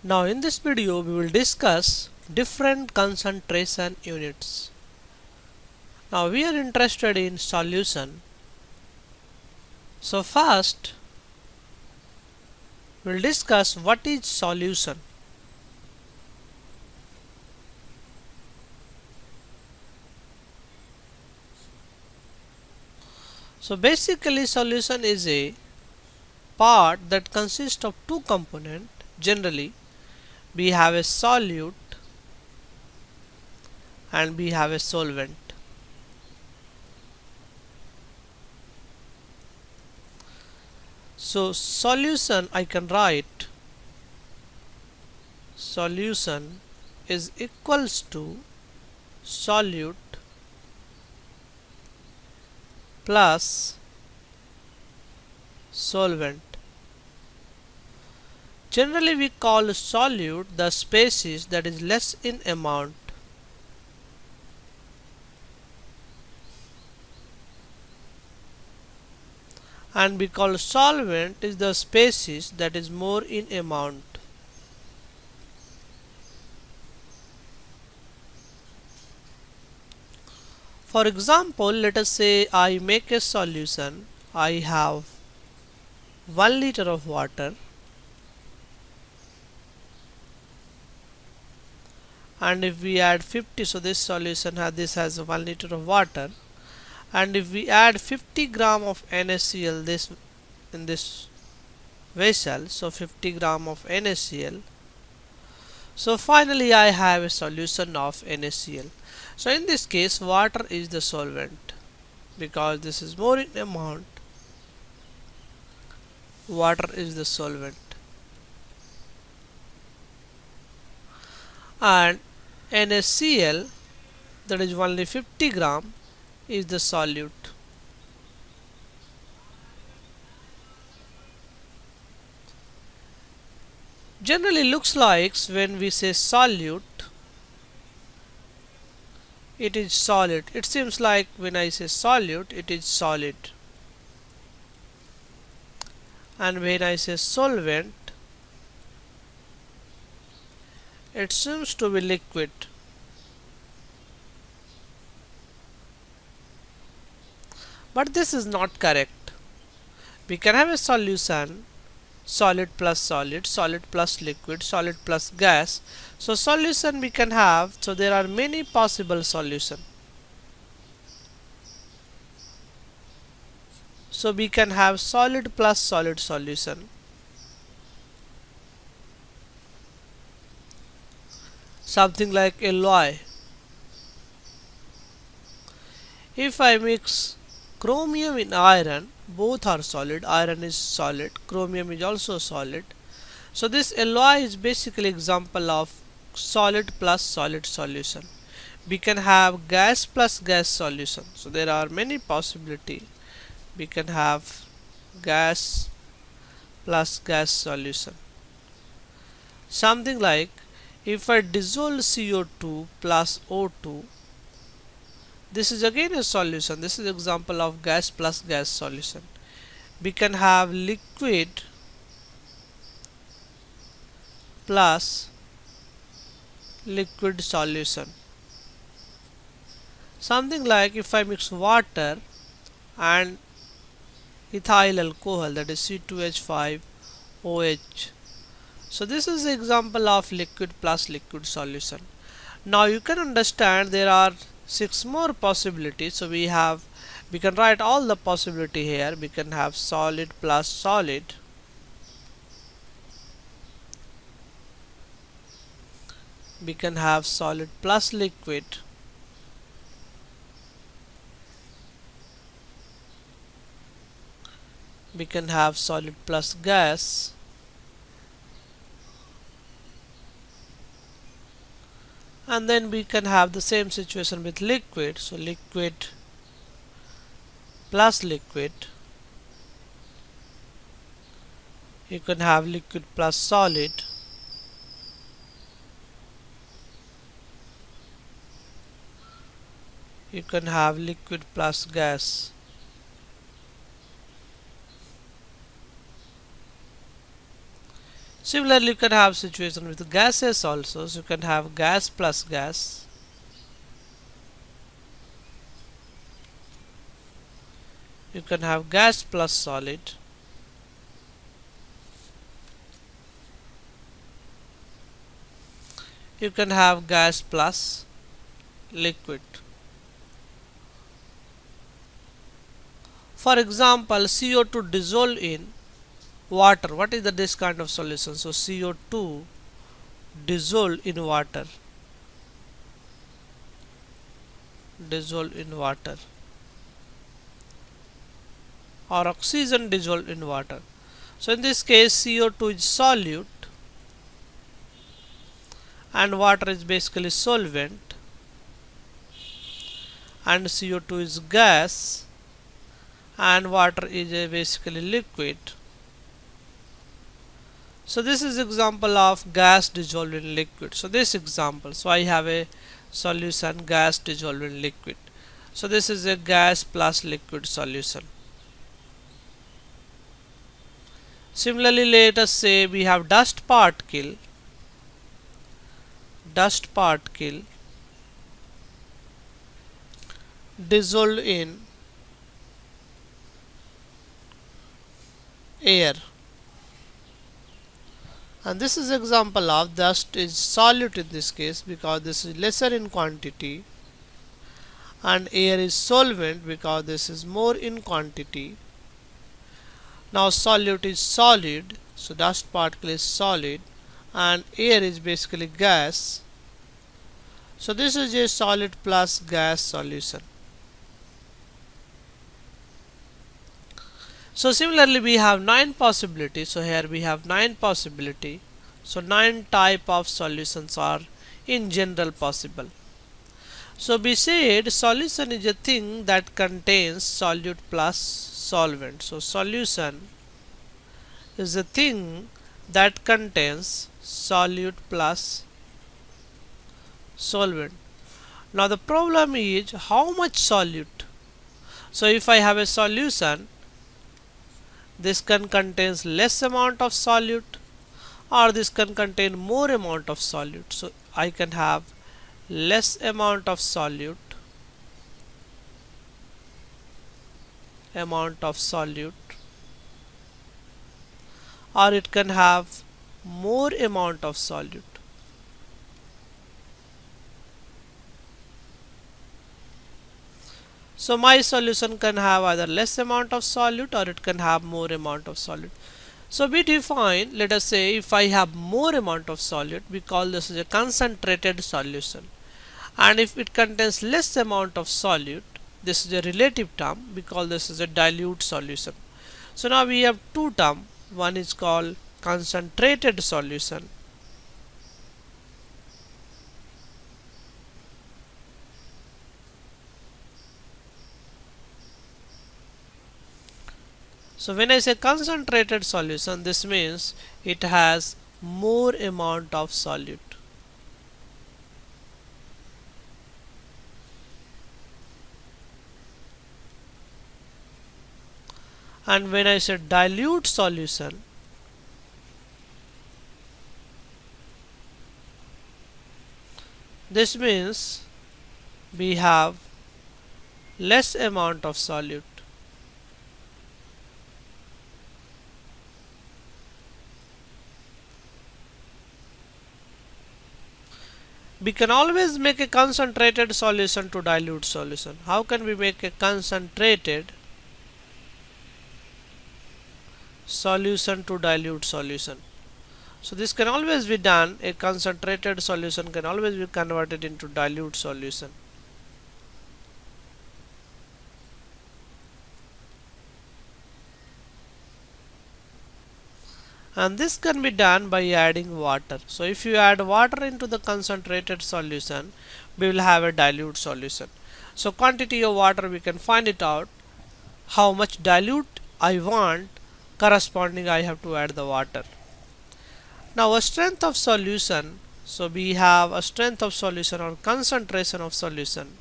Now in this video we will discuss different concentration units. Now we are interested in solution. So first we will discuss what is solution. So basically solution is a part that consists of two components. Generally we have a solute and we have a solvent. So solution, I can write solution is equals to solute plus solvent. Generally we call solute the species that is less in amount, and we call solvent is the species that is more in amount. For example, let us say I make a solution. I have 1 liter of water and if we add 50, so this solution has 1 liter of water, and if we add 50 gram of NaCl in this vessel, so 50 gram of NaCl, so finally I have a solution of NaCl. So in this case water is the solvent because this is more in amount. Water is the solvent and NaCl, that is only 50 gram, is the solute. Generally looks like when we say solute it is solid. It seems like when I say solute it is solid, and when I say solvent it seems to be liquid. But this is not correct. We can have a solution solid plus solid, solid plus liquid, solid plus gas. So solution we can have, so there are many possible solutions. So we can have solid plus solid solution. Something like alloy. If I mix chromium in iron, both are solid. Iron is solid, chromium is also solid. So this alloy is basically example of solid plus solid solution. We can have gas plus gas solution. So there are many possibilities. We can have gas plus gas solution. Something like if I dissolve CO2 plus O2, this is again a solution. This is example of gas plus gas solution. We can have liquid plus liquid solution. Something like if I mix water and ethyl alcohol, that is C2H5OH. So this is the example of liquid plus liquid solution. Now you can understand there are 6 more possibilities. So we can write all the possibility here. We can have solid plus solid, we can have solid plus liquid, we can have solid plus gas, and then we can have the same situation with liquid. So liquid plus liquid, you can have liquid plus solid, you can have liquid plus gas. Similarly, you can have situation with gases also. So you can have gas plus gas. You can have gas plus solid. You can have gas plus liquid. For example, CO2 dissolved in water. What is this kind of solution? So CO2 dissolved in water. Dissolved in water. Or oxygen dissolved in water. So in this case, CO2 is solute and water is basically solvent, and CO2 is gas and water is basically liquid. So this is example of gas dissolved in liquid. So this example, so I have a solution gas dissolved in liquid. So this is a gas plus liquid solution. Similarly, let us say we have dust particle dissolved in air, and this is example of dust is solute in this case because this is lesser in quantity, and air is solvent because this is more in quantity. Now solute is solid, so dust particle is solid and air is basically gas. So this is a solid plus gas solution. So similarly we have 9 possibilities. So here we have 9 possibility. So 9 type of solutions are in general possible. So we said solution is a thing that contains solute plus solvent. So solution is a thing that contains solute plus solvent. Now the problem is how much solute. So if I have a solution, this can contains less amount of solute or this can contain more amount of solute. So I can have less amount of solute or it can have more amount of solute. So my solution can have either less amount of solute or it can have more amount of solute. So we define, let us say if I have more amount of solute, we call this as a concentrated solution. And if it contains less amount of solute, this is a relative term, we call this as a dilute solution. So now we have two terms, one is called concentrated solution So when I say concentrated solution, this means it has more amount of solute. And when I say dilute solution, this means we have less amount of solute. We can always make a concentrated solution to dilute solution. How can we make a concentrated solution to dilute solution? So this can always be done. A concentrated solution can always be converted into dilute solution. And this can be done by adding water. So if you add water into the concentrated solution, we will have a dilute solution. So quantity of water we can find it out. How much dilute I want, corresponding I have to add the water. Now a strength of solution, so we have a strength of solution or concentration of solution.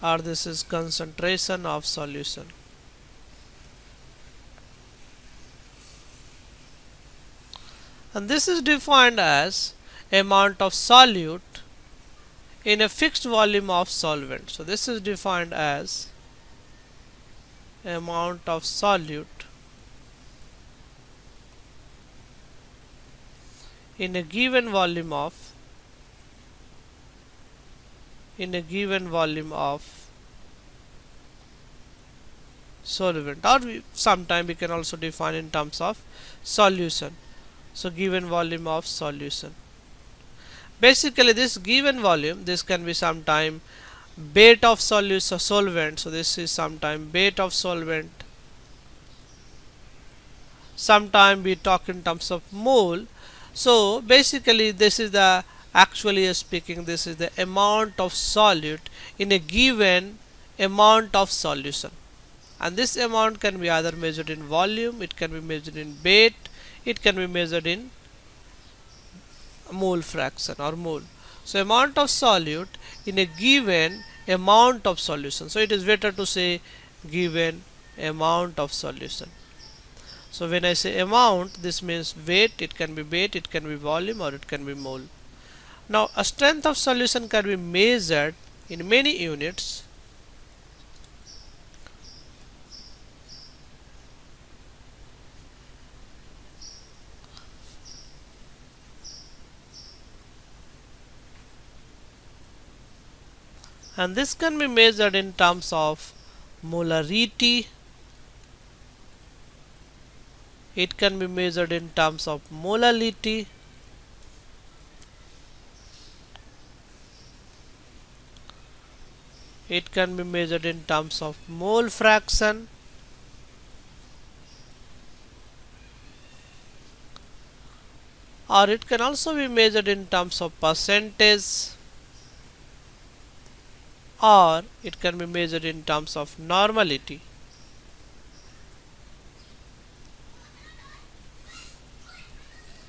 or this is concentration of solution. And this is defined as amount of solute in a fixed volume of solvent. So this is defined as amount of solute in a given volume of solvent, or sometimes we can also define in terms of solution. So given volume of solution. Basically this given volume, this can be sometime weight of solution solvent. So this is sometime weight of solvent. Sometime we talk in terms of mole. So basically this is the actually speaking, this is the amount of solute in a given amount of solution. And this amount can be either measured in volume, it can be measured in weight, it can be measured in mole fraction or mole. So amount of solute in a given amount of solution. So it is better to say given amount of solution. So when I say amount, this means weight, it can be volume, or it can be mole. Now a strength of solution can be measured in many units. And this can be measured in terms of molarity, it can be measured in terms of molality, it can be measured in terms of mole fraction, or it can also be measured in terms of percentage, or it can be measured in terms of normality.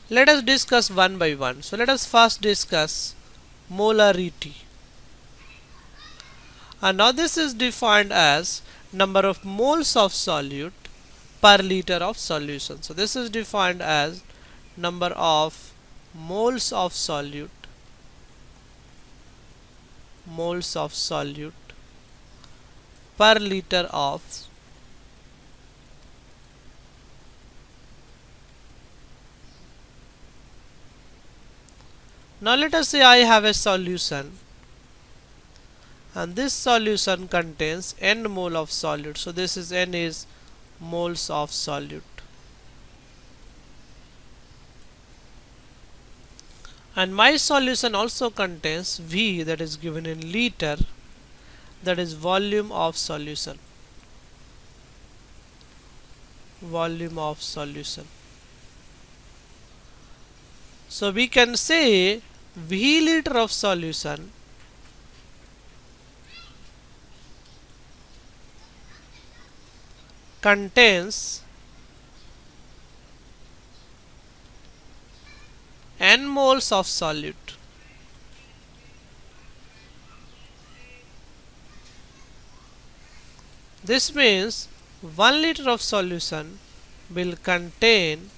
Let us discuss one by one. So let us first discuss molarity. And now this is defined as number of moles of solute per liter of solution. So this is defined as number of moles of solute per liter of Now let us say I have a solution, and this solution contains n mole of solute. So this is n is moles of solute, and my solution also contains V, that is given in liter, that is volume of solution. So we can say V liter of solution contains n moles of solute. This means 1 liter of solution will contain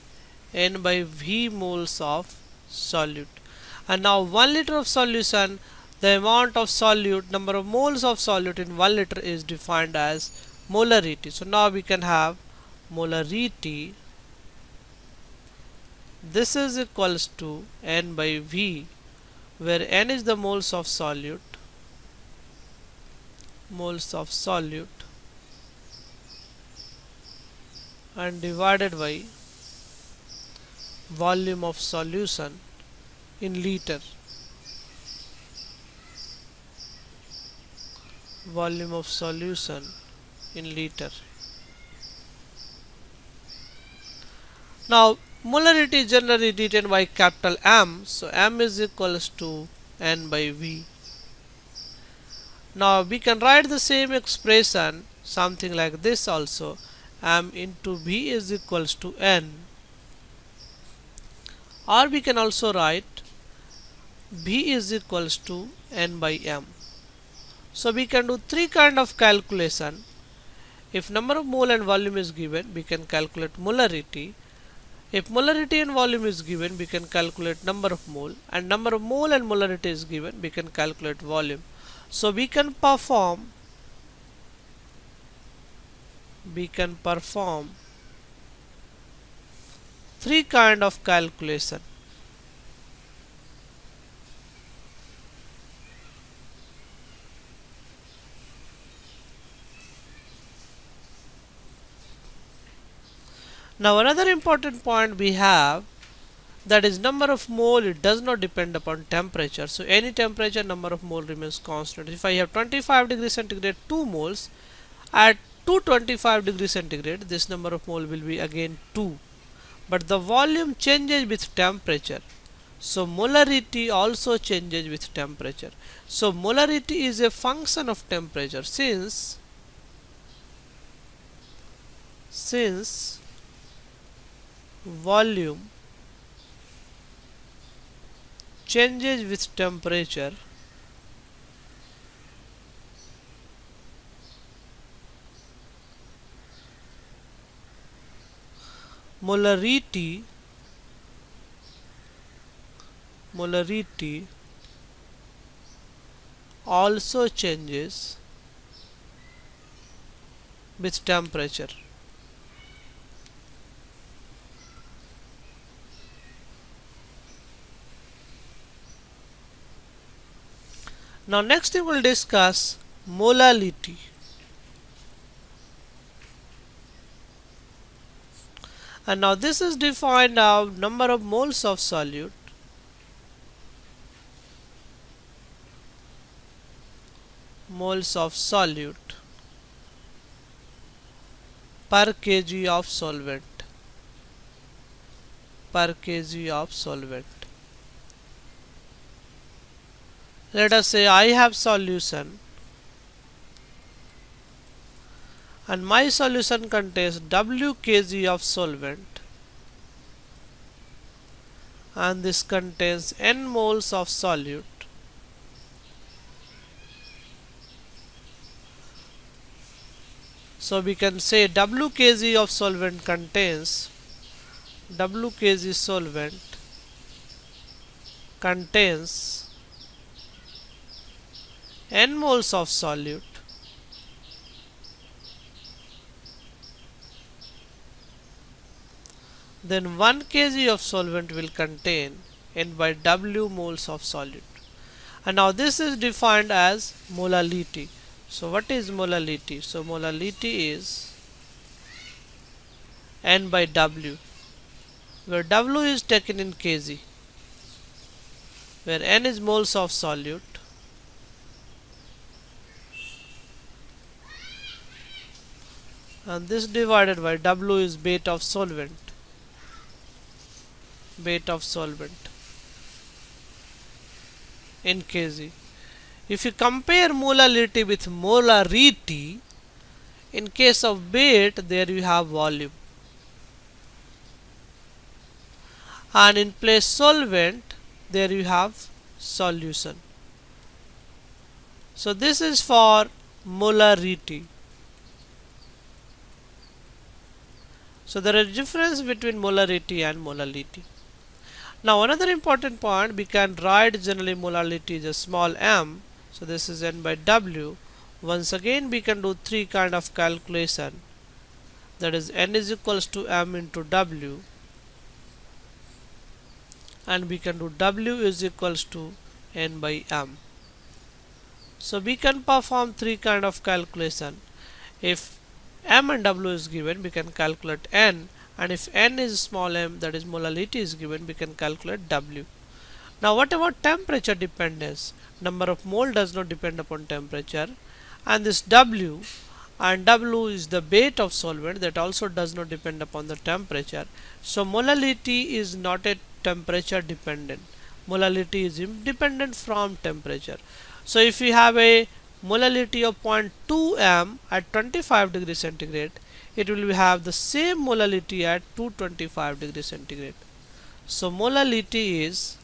n by V moles of solute. And now 1 liter of solution, the amount of solute, number of moles of solute in 1 liter is defined as molarity. So now we can have molarity, this is equals to n by V, where n is the moles of solute, and divided by volume of solution in liter. Now molarity is generally written by capital M, so M is equals to N by V. Now we can write the same expression something like this also, M into V is equals to N, or we can also write V is equals to N by M. So we can do three kind of calculation. If number of mole and volume is given, we can calculate molarity. If molarity and volume is given, we can calculate number of mole, and number of mole and molarity is given, we can calculate volume. So we can perform three kind of calculation. Now another important point we have, that is number of mole, it does not depend upon temperature. So any temperature, number of mole remains constant. If I have 25 degrees centigrade 2 moles, at 225 degrees centigrade this number of mole will be again 2, but the volume changes with temperature. So molarity also changes with temperature. So molarity is a function of temperature. Since volume changes with temperature, molarity also changes with temperature. Now next we will discuss molality. And now this is defined as number of moles of solute per kg of solvent. Let us say I have solution, and my solution contains W kg of solvent, and this contains N moles of solute. So we can say W kg of solvent contains N moles of solute, then 1 kg of solvent will contain N by W moles of solute. And now this is defined as molality. So what is molality? So molality is N by W, where W is taken in kg, where N is moles of solute, and this divided by W is weight of solvent in kg. If you compare molality with molarity, in case of weight there you have volume, and in place solvent there you have solution. So this is for molarity. So there is a difference between molarity and molality. Now another important point, we can write generally molality is a small m. So this is N by W. Once again we can do three kind of calculation, that is N is equals to m into W, and we can do W is equals to N by m. So we can perform three kind of calculation. If m and W is given, we can calculate N, and if N is small m, that is molality is given, we can calculate W. Now what about temperature dependence? Number of mole does not depend upon temperature, and this W is the weight of solvent, that also does not depend upon the temperature. So molality is not a temperature dependent. Molality is independent from temperature. So if you have a molality of 0.2 m at 25 degrees centigrade, it will have the same molality at 225 degrees centigrade. So molality is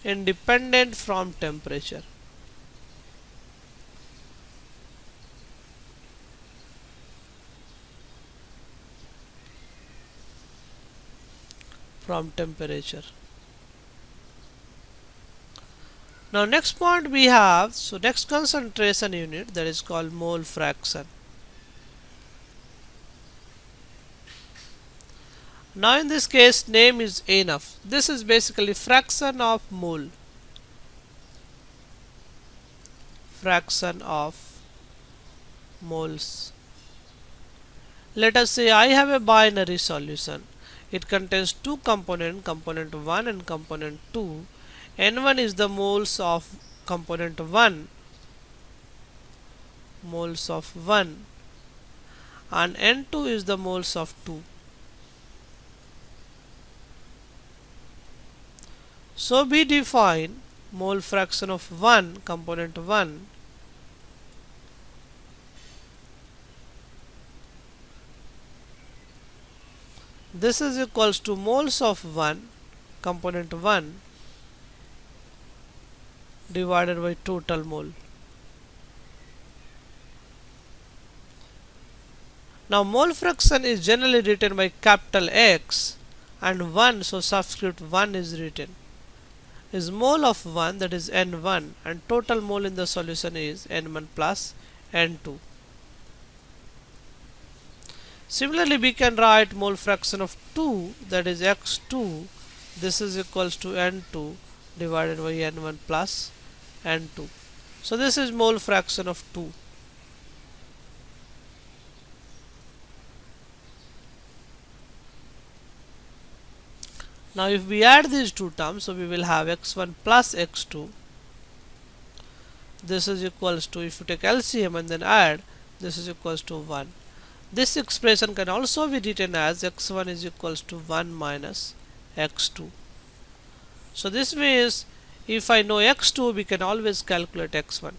independent from temperature. From temperature. Now next point we have, so next concentration unit, that is called mole fraction. Now in this case name is enough. This is basically fraction of mole. Fraction of moles. Let us say I have a binary solution. It contains two components, component 1 and component 2. N1 is the moles of component 1, moles of 1, and N2 is the moles of 2. So we define mole fraction of 1, component 1, this is equals to moles of 1, component 1, divided by total mole. Now mole fraction is generally written by capital X and 1, so subscript 1 is written. Is mole of 1, that is N1, and total mole in the solution is N1 plus N2. Similarly, we can write mole fraction of 2, that is X2, this is equals to N2 divided by N1 plus N2. So this is mole fraction of 2. Now if we add these two terms, so we will have x1 plus x2. This is equals to, if you take LCM and then add, this is equals to 1. This expression can also be written as x1 is equals to 1 minus x2. So this means if I know x2, we can always calculate x1.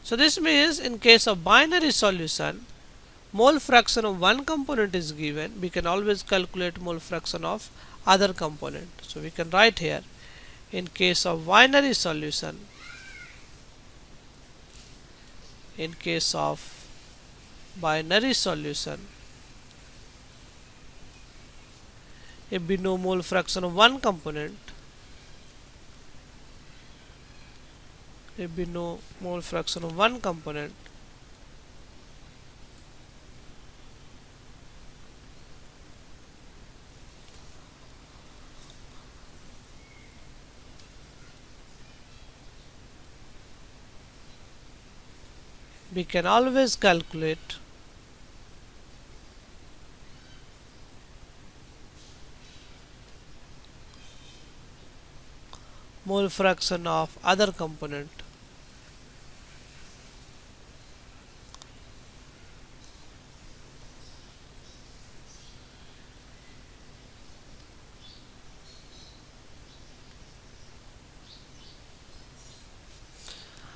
So this means in case of binary solution, mole fraction of one component is given, we can always calculate mole fraction of other component. So we can write here, in case of binary solution, in case of binary solution, if we know mole fraction of one component, if we know mole fraction of one component, we can always calculate mole fraction of other component.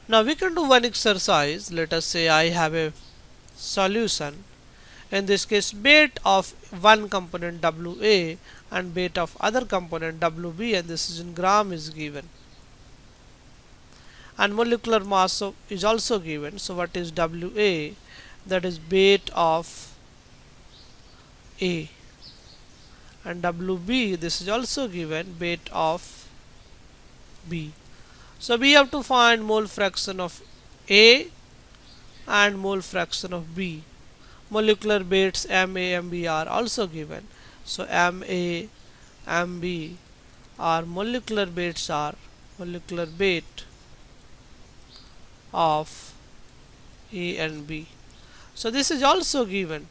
Now we can do one exercise. Let us say I have a solution, in this case weight of one component WA and weight of other component WB, and this is in gram is given, and molecular mass is also given. So what is WA? That is weight of A, and WB, this is also given, weight of B. So we have to find mole fraction of A and mole fraction of B. Molecular weights MA, MB are also given. So MA, MB are molecular weights, are molecular weight of A and B. So this is also given.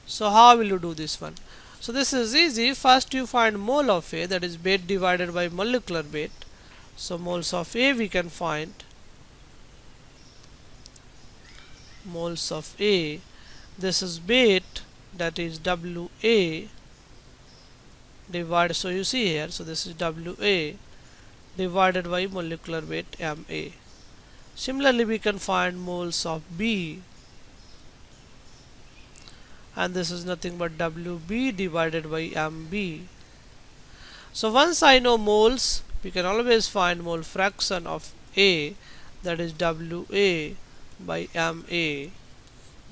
So how will you do this one? So this is easy. First you find mole of A, that is weight divided by molecular weight. So moles of A we can find, moles of A, this is weight, that is WA divided, so you see here, so this is WA divided by molecular weight MA. Similarly we can find moles of B, and this is nothing but WB divided by MB. So once I know moles, we can always find mole fraction of A, that is WA by MA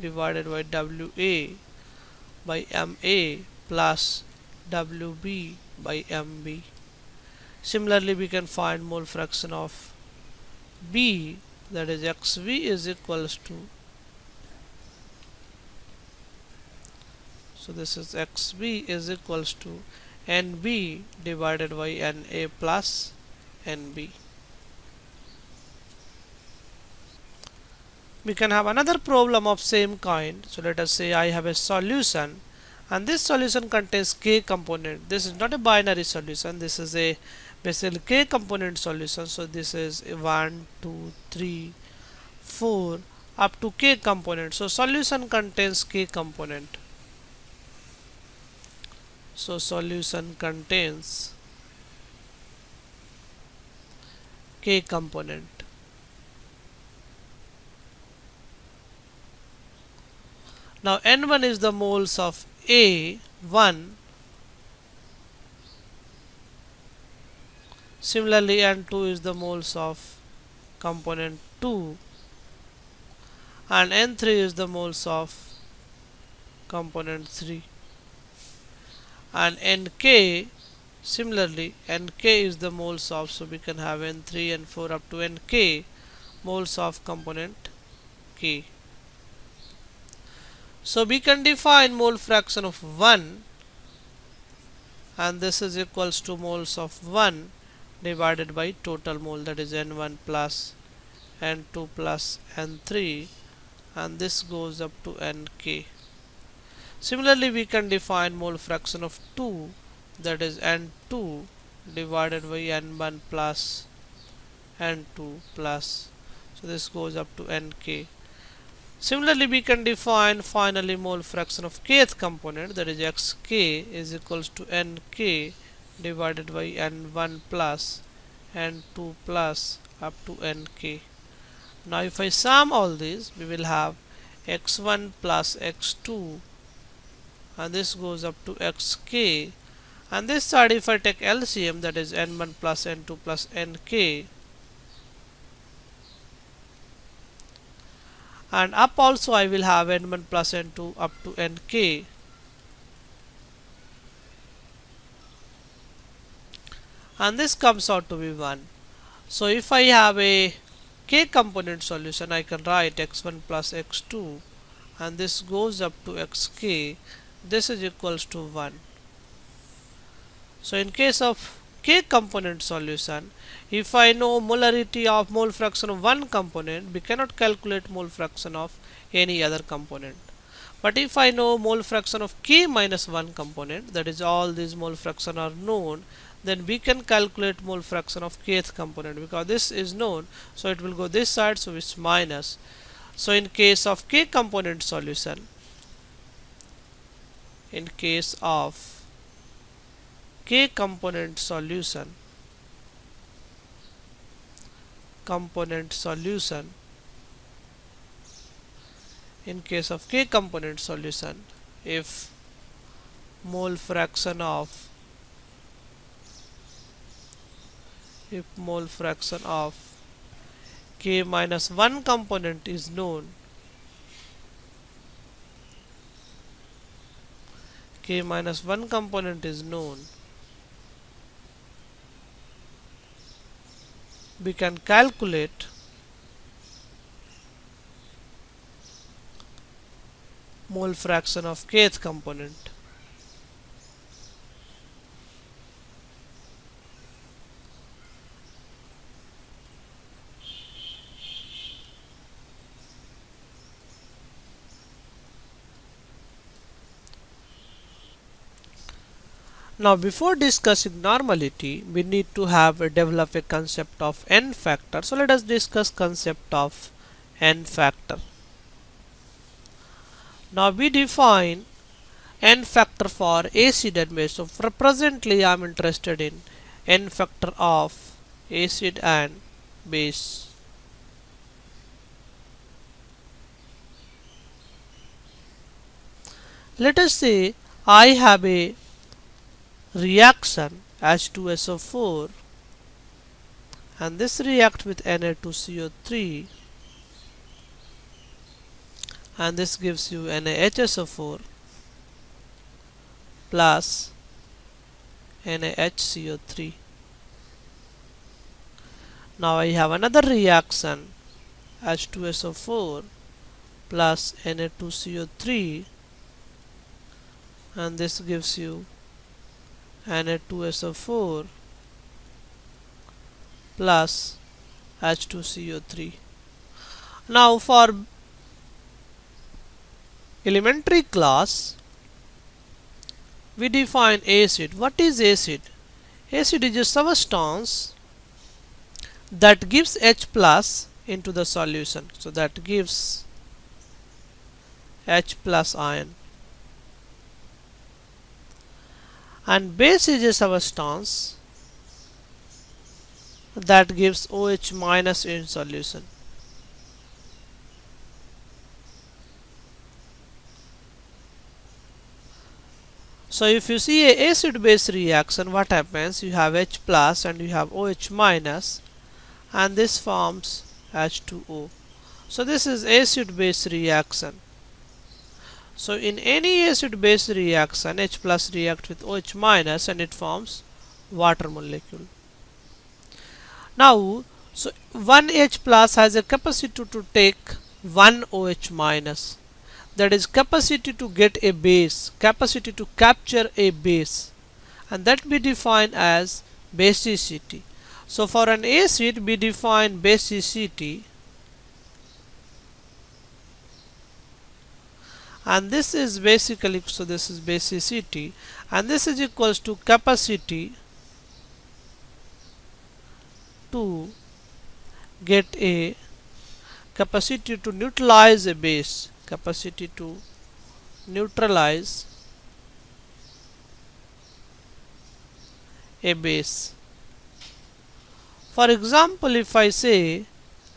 divided by WA by MA plus WB by MB. Similarly, we can find mole fraction of B, that is XV is equals to, so this is XB is equals to NB divided by NA plus NB. We can have another problem of same kind. So let us say I have a solution, and this solution contains k component. This is not a binary solution, this is a basically k component solution. So this is 1 2 3 4 up to k component. So solution contains k component. So solution contains k component. Now N1 is the moles of A1. Similarly, N2 is the moles of component 2, and N3 is the moles of component 3, and Nk, similarly Nk is the moles of, so we can have N3 N4 up to Nk moles of component K. So we can define mole fraction of 1, and this is equals to moles of 1 divided by total mole, that is N1 plus N2 plus N3, and this goes up to Nk. Similarly, we can define mole fraction of 2, that is N2 divided by N1 plus N2 plus, so this goes up to Nk. Similarly, we can define finally mole fraction of kth component, that is Xk is equals to Nk divided by N1 plus N2 plus up to Nk. Now if I sum all these, we will have X1 plus X2, and this goes up to Xk, and this side if I take LCM, that is N1 plus N2 plus Nk, and up also I will have N1 plus N2 up to Nk, and this comes out to be 1. So if I have a k component solution, I can write X1 plus X2, and this goes up to Xk, this is equals to 1. So in case of k component solution, if I know molarity of mole fraction of one component, we cannot calculate mole fraction of any other component. But if I know mole fraction of k minus 1 component, that is all these mole fraction are known, then we can calculate mole fraction of kth component, because this is known, so it will go this side, so it's minus. So in case of k component solution, in case of k component solution, in case of k component solution, if mole fraction of k minus 1 component is known, we can calculate mole fraction of kth component. Now before discussing normality, we need to develop a concept of n factor. So let us discuss concept of n factor. Now we define n factor for acid and base. So for presently I am interested in n factor of acid and base. Let us say I have a reaction H2SO4, and this react with Na2CO3, and this gives you NaHSO4 plus NaHCO3. Now I have another reaction, H2SO4 plus Na2CO3, and this gives you Na2SO4 plus H2CO3. Now for elementary class, we define acid. What is acid? Acid is a substance that gives H plus into the solution. So that gives H plus ion. And base is a substance that gives OH minus in solution. So if you see a acid base reaction, what happens? You have H plus and you have OH minus, and this forms H2O. So this is acid base reaction. So in any acid base reaction, H plus react with OH minus and it forms water molecule. Now, so one H plus has a capacity to take one OH minus. That is capacity to get a base, capacity to capture a base, and that we define as basicity. So for an acid we define basicity, and this is basically, so this is basicity, and this is equals to capacity to get a capacity to neutralize a base, capacity to neutralize a base. For example, if I say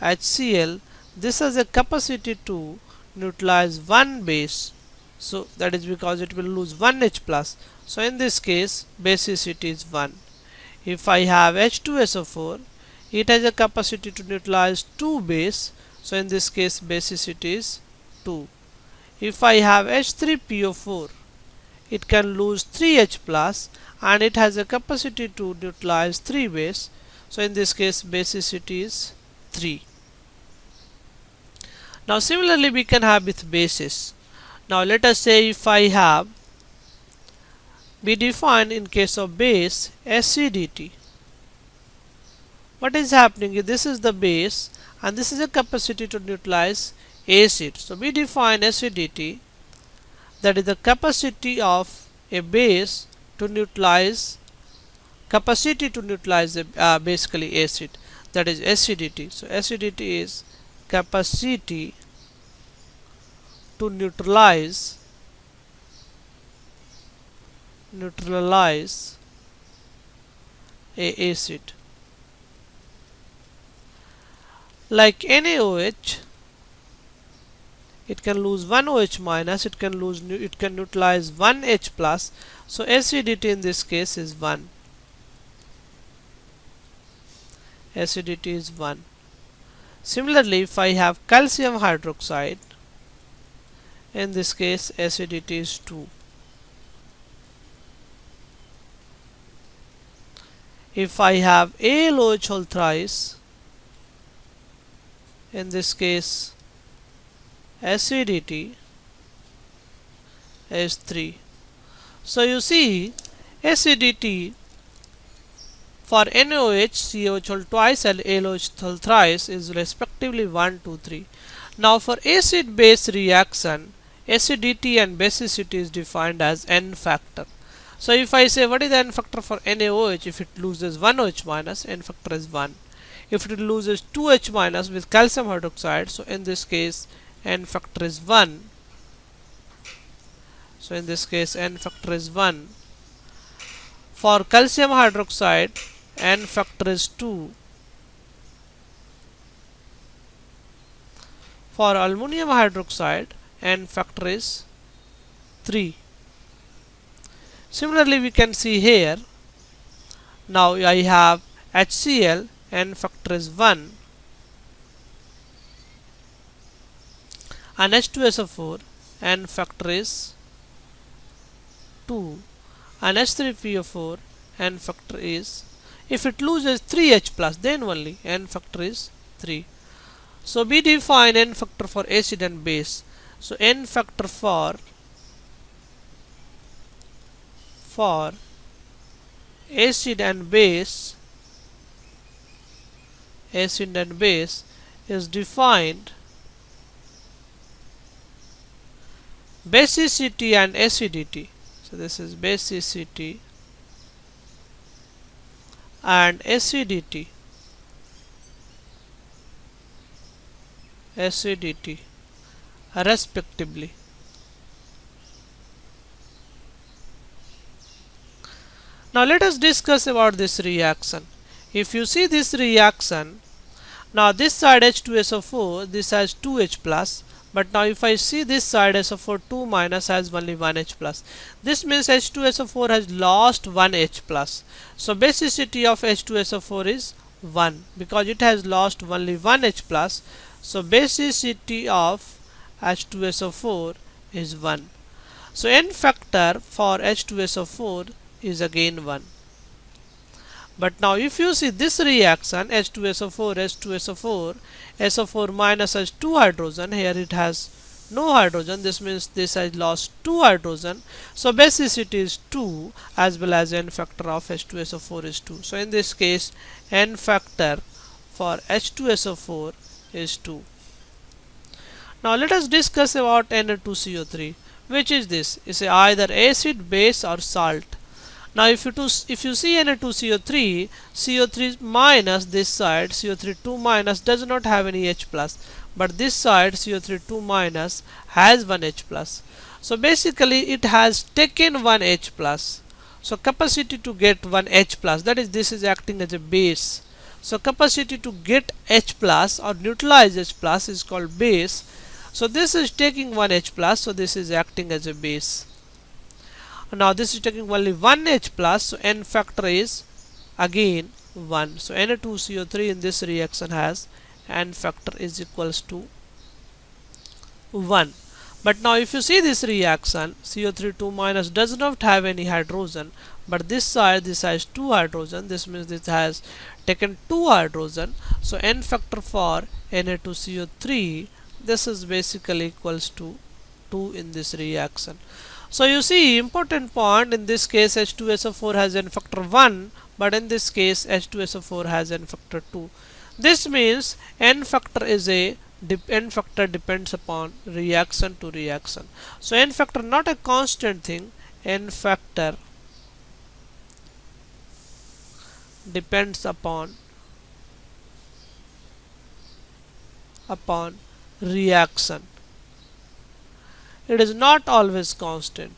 HCl, this has a capacity to neutralize one base, so that is because it will lose one H plus. So in this case basicity is 1. If I have H2SO4, it has a capacity to neutralize two base, so in this case basicity is 2. If I have H3PO4, it can lose 3H plus and it has a capacity to neutralize 3 base, so in this case basicity is 3. Now similarly we can have with bases. Now let us say if I have, we define in case of base acidity. What is happening? This is the base and this is a capacity to neutralize acid. So we define acidity, that is the capacity of a base to neutralize, capacity to neutralize basically acid, that is acidity. So acidity is capacity to neutralize a acid. Like NaOH, it can lose one OH minus, it can neutralize one H plus, so acidity in this case is 1. Acidity is 1. Similarly, if I have calcium hydroxide, in this case acidity is 2. If I have AlOH whole thrice, in this case acidity is 3. So you see acidity for NaOH, COH whole twice and AlOH whole thrice is respectively 1, 2, 3. Now for acid base reaction, acidity and basicity is defined as n factor. So if I say what is the n factor for NaOH, if it loses 1 OH minus, n factor is 1. If it loses 2 H minus with calcium hydroxide, so in this case n factor is 1. So in this case n factor is 1. For calcium hydroxide, n factor is 2. For aluminum hydroxide, n factor is 3. Similarly, we can see here Now I have HCl, n factor is 1, and H2SO4, n factor is 2, and H3PO4, n factor is, if it loses 3H plus, then only n factor is 3. So we define n factor for acid and base. So n factor for acid and base is defined basicity and acidity. So this is basicity and acidity respectively. Now let us discuss about this reaction. If you see this reaction, now this side H2SO4, this has 2H plus, but now if I see this side SO4 2 minus has only 1H plus. This means H2SO4 has lost 1H plus. So basicity of H2SO4 is 1 because it has lost only 1H plus. So basicity of H2SO4 is 1. So n factor for H2SO4 is again 1. But now if you see this reaction H2SO4, H2SO4, SO4 minus has 2 hydrogen, here it has no hydrogen, this means this has lost 2 hydrogen. So basicity is 2 as well as n factor of H2SO4 is 2. So in this case n factor for H2SO4 is 2. Now let us discuss about Na2CO3. Which is this? Is either acid, base or salt. Now if you see Na2CO3, CO3 minus this side, CO3 2 minus does not have any H plus, but this side CO3 2 minus has 1 H plus. So basically it has taken 1 H plus. So capacity to get 1 H plus, that is this is acting as a base. So capacity to get H plus or neutralize H plus is called base. So this is taking 1 H plus, so this is acting as a base. Now this is taking only 1 H plus, so n factor is again 1. So Na2CO3 in this reaction has n factor is equals to 1. But now if you see this reaction, CO3 2 minus does not have any hydrogen, but this side this has 2 hydrogen, this means this has taken 2 hydrogen. So n factor for Na2CO3, this is basically equals to 2 in this reaction. So you see important point, in this case H2SO4 has n factor 1, but in this case H2SO4 has n factor 2. This means n factor is n factor depends upon reaction to reaction. So n factor not a constant thing, n factor depends upon reaction. It is not always constant.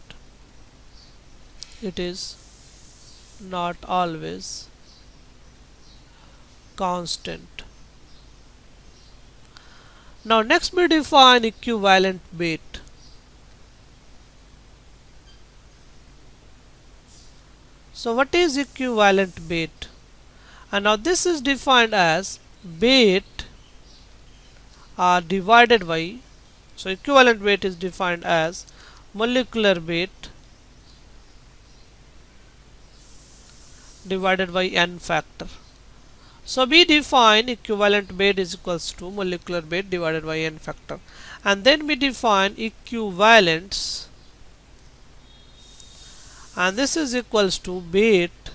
It is not always constant. Now next we define equivalent weight. So what is equivalent weight? And now this is defined as weight divided by, so equivalent weight is defined as molecular weight divided by n factor. So we define equivalent weight is equals to molecular weight divided by n factor, and then we define equivalence, and this is equals to weight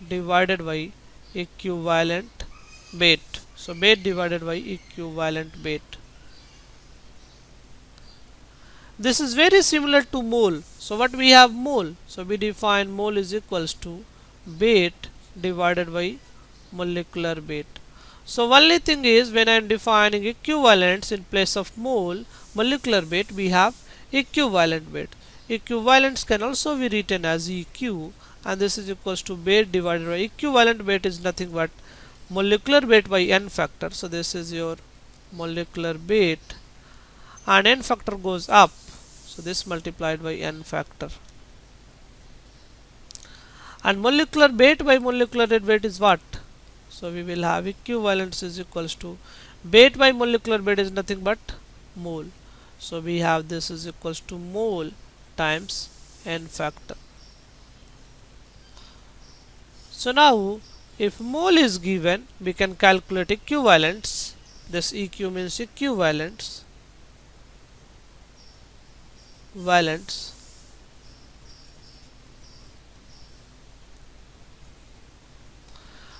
divided by equivalent weight. So weight divided by equivalent weight. This is very similar to mole. So what we have mole. So we define mole is equals to weight divided by molecular weight. So only thing is, when I am defining equivalents in place of mole, molecular weight, we have equivalent weight. Equivalents can also be written as EQ, and this is equals to weight divided by equivalent weight is nothing but molecular weight by n factor. So this is your molecular weight, and n factor goes up, so this multiplied by n factor. And molecular weight by molecular weight is what? So we will have equivalence is equals to weight by molecular weight is nothing but mole. So we have this is equals to mole times n factor. So now if mole is given, we can calculate equivalence. This EQ means equivalence, valence.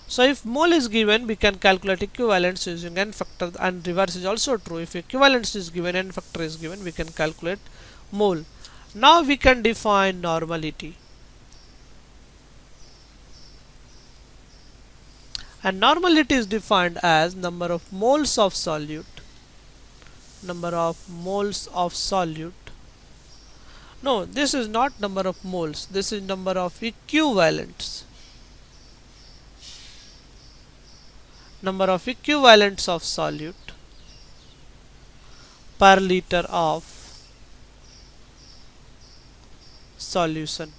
So if mole is given, we can calculate equivalence using n factor, and reverse is also true. If equivalence is given, n factor is given, we can calculate mole. Now we can define normality. And normality is defined as number of moles of solute. Number of moles of solute. No, this is not number of moles. This is number of equivalents. Number of equivalents of solute per liter of solution.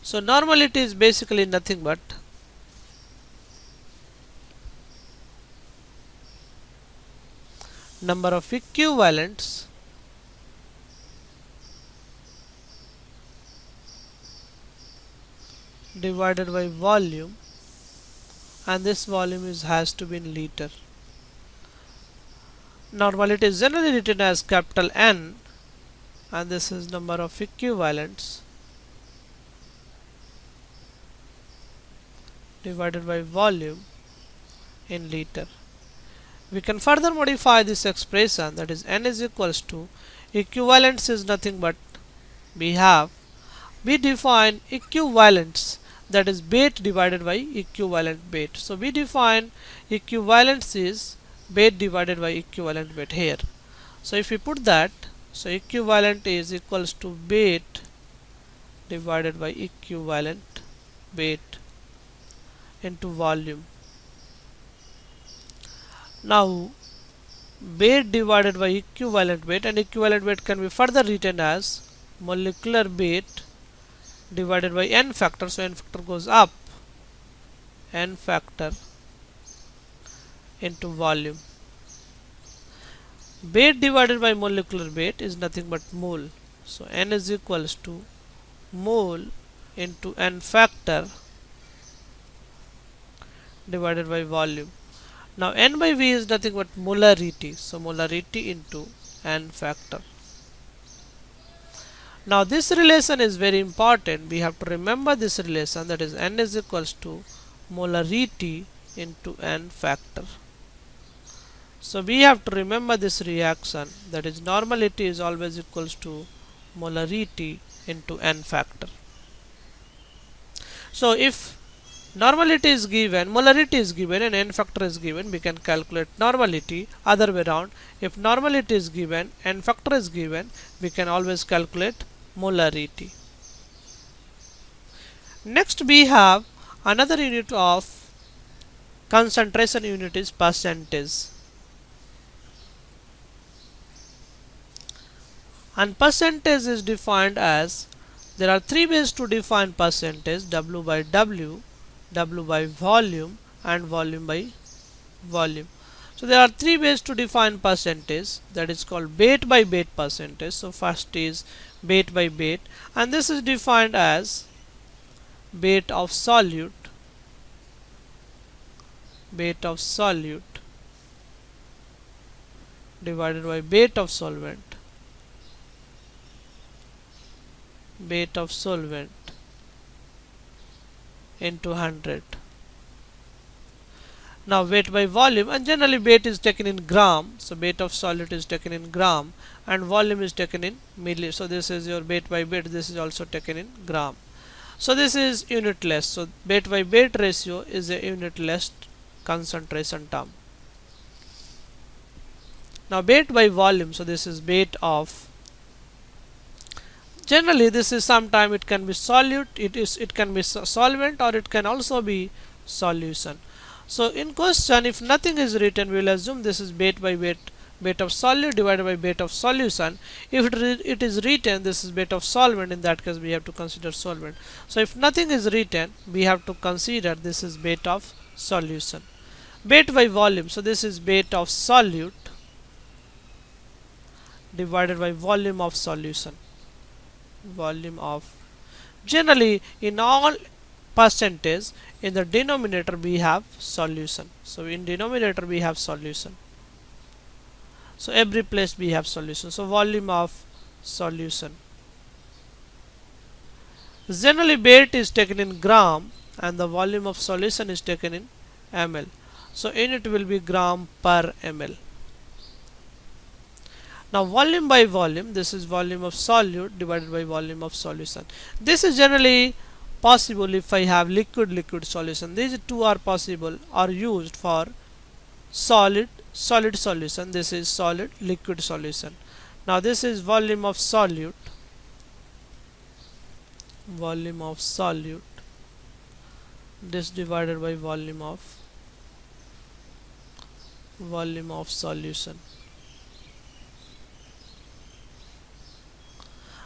So normality is basically nothing but number of equivalents divided by volume, and this volume has to be in liter. Normality is generally written as capital N, and this is number of equivalents divided by volume in liter. We can further modify this expression, that is N is equals to equivalence is nothing but we define equivalence, that is weight divided by equivalent weight. So we define equivalence is weight divided by equivalent weight here. So if we put that, so equivalent is equals to weight divided by equivalent weight into volume. Now weight divided by equivalent weight, and equivalent weight can be further written as molecular weight divided by n factor. So n factor goes up, n factor into volume. Weight divided by molecular weight is nothing but mole. So n is equals to mole into n factor divided by volume. Now n by v is nothing but molarity. So molarity into n factor. Now this relation is very important. We have to remember this relation, that is n is equals to molarity into n factor. So we have to remember this reaction, that is normality is always equals to molarity into n factor. So if normality is given, molarity is given and n factor is given, we can calculate normality. Other way around, if normality is given, n factor is given, we can always calculate molarity. Next we have another unit of concentration, unit is percentage. And percentage is defined as, there are three ways to define percentage: W by W, W by volume, and volume by volume. So there are three ways to define percentage, that is called weight by weight percentage. So first is weight by weight, and this is defined as weight of solute, weight of solute divided by weight of solvent, weight of solvent into 100. Now weight by volume, and generally weight is taken in gram, so weight of solute is taken in gram and volume is taken in milli. So this is your weight by weight, this is also taken in gram. So this is unitless. So weight by weight ratio is a unitless concentration term. Now weight by volume, so this is weight of, generally this is sometime it can be solute, it can be solvent, or it can also be solution. So in question, if nothing is written, we will assume this is weight by weight weight of solute divided by weight of solution. If it is written this is weight of solvent, in that case we have to consider solvent. So if nothing is written, we have to consider this is weight of solution. Weight by volume, so this is weight of solute divided by volume of solution. Volume of, generally in all percentage, in the denominator we have solution. So in denominator we have solution. So every place we have solution. So volume of solution. Generally weight is taken in gram and the volume of solution is taken in ml. So unit will be gram per ml. Now volume by volume, this is volume of solute divided by volume of solution. This is generally possible if I have liquid solution. These two are possible or used for solid solution. This is solid liquid solution. Now this is volume of solute, this divided by volume of solution.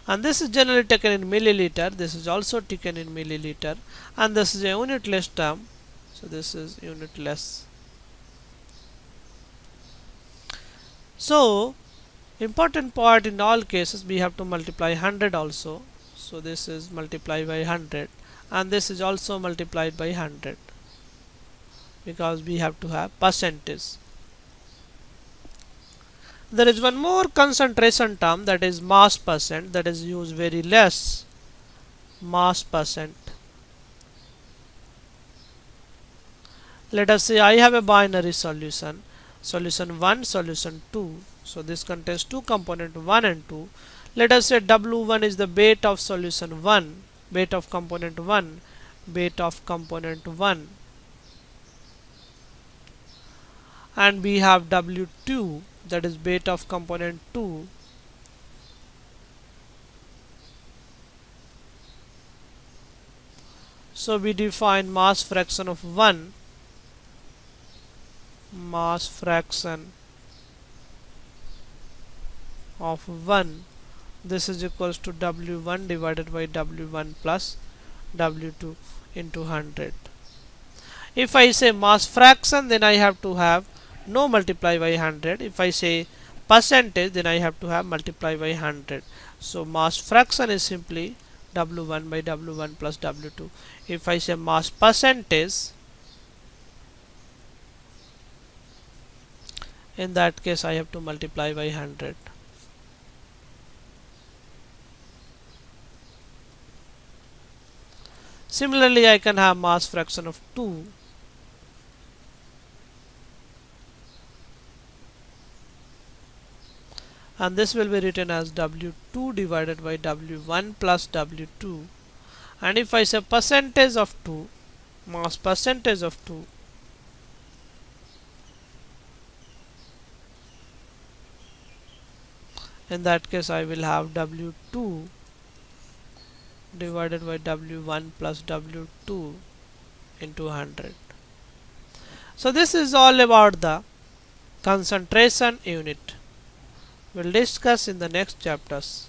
And this is generally taken in milliliter, this is also taken in milliliter, and this is a unitless term, so this is unitless. So important part, in all cases we have to multiply 100 also, so this is multiplied by 100 and this is also multiplied by 100 because we have to have percentage. There is one more concentration term, that is mass percent, that is used very less. Mass percent. Let us say I have a binary solution, solution 1, solution 2. So this contains two components 1 and 2. Let us say W1 is the weight of solution 1, weight of component 1, weight of component 1, and we have W2, that is weight of component 2. So we define mass fraction of 1, mass fraction of 1, this is equals to W1 divided by W1 plus W2 into 100. If I say mass fraction, then I have to have no multiply by 100. If I say percentage, then I have to have multiply by 100. So mass fraction is simply W1 by W1 plus W2. If I say mass percentage, in that case I have to multiply by 100. Similarly, I can have mass fraction of 2. And this will be written as W2 divided by W1 plus W2. And if I say percentage of 2, mass percentage of 2, in that case I will have W2 divided by W1 plus W2 into 100. So this is all about the concentration unit. We'll discuss in the next chapters.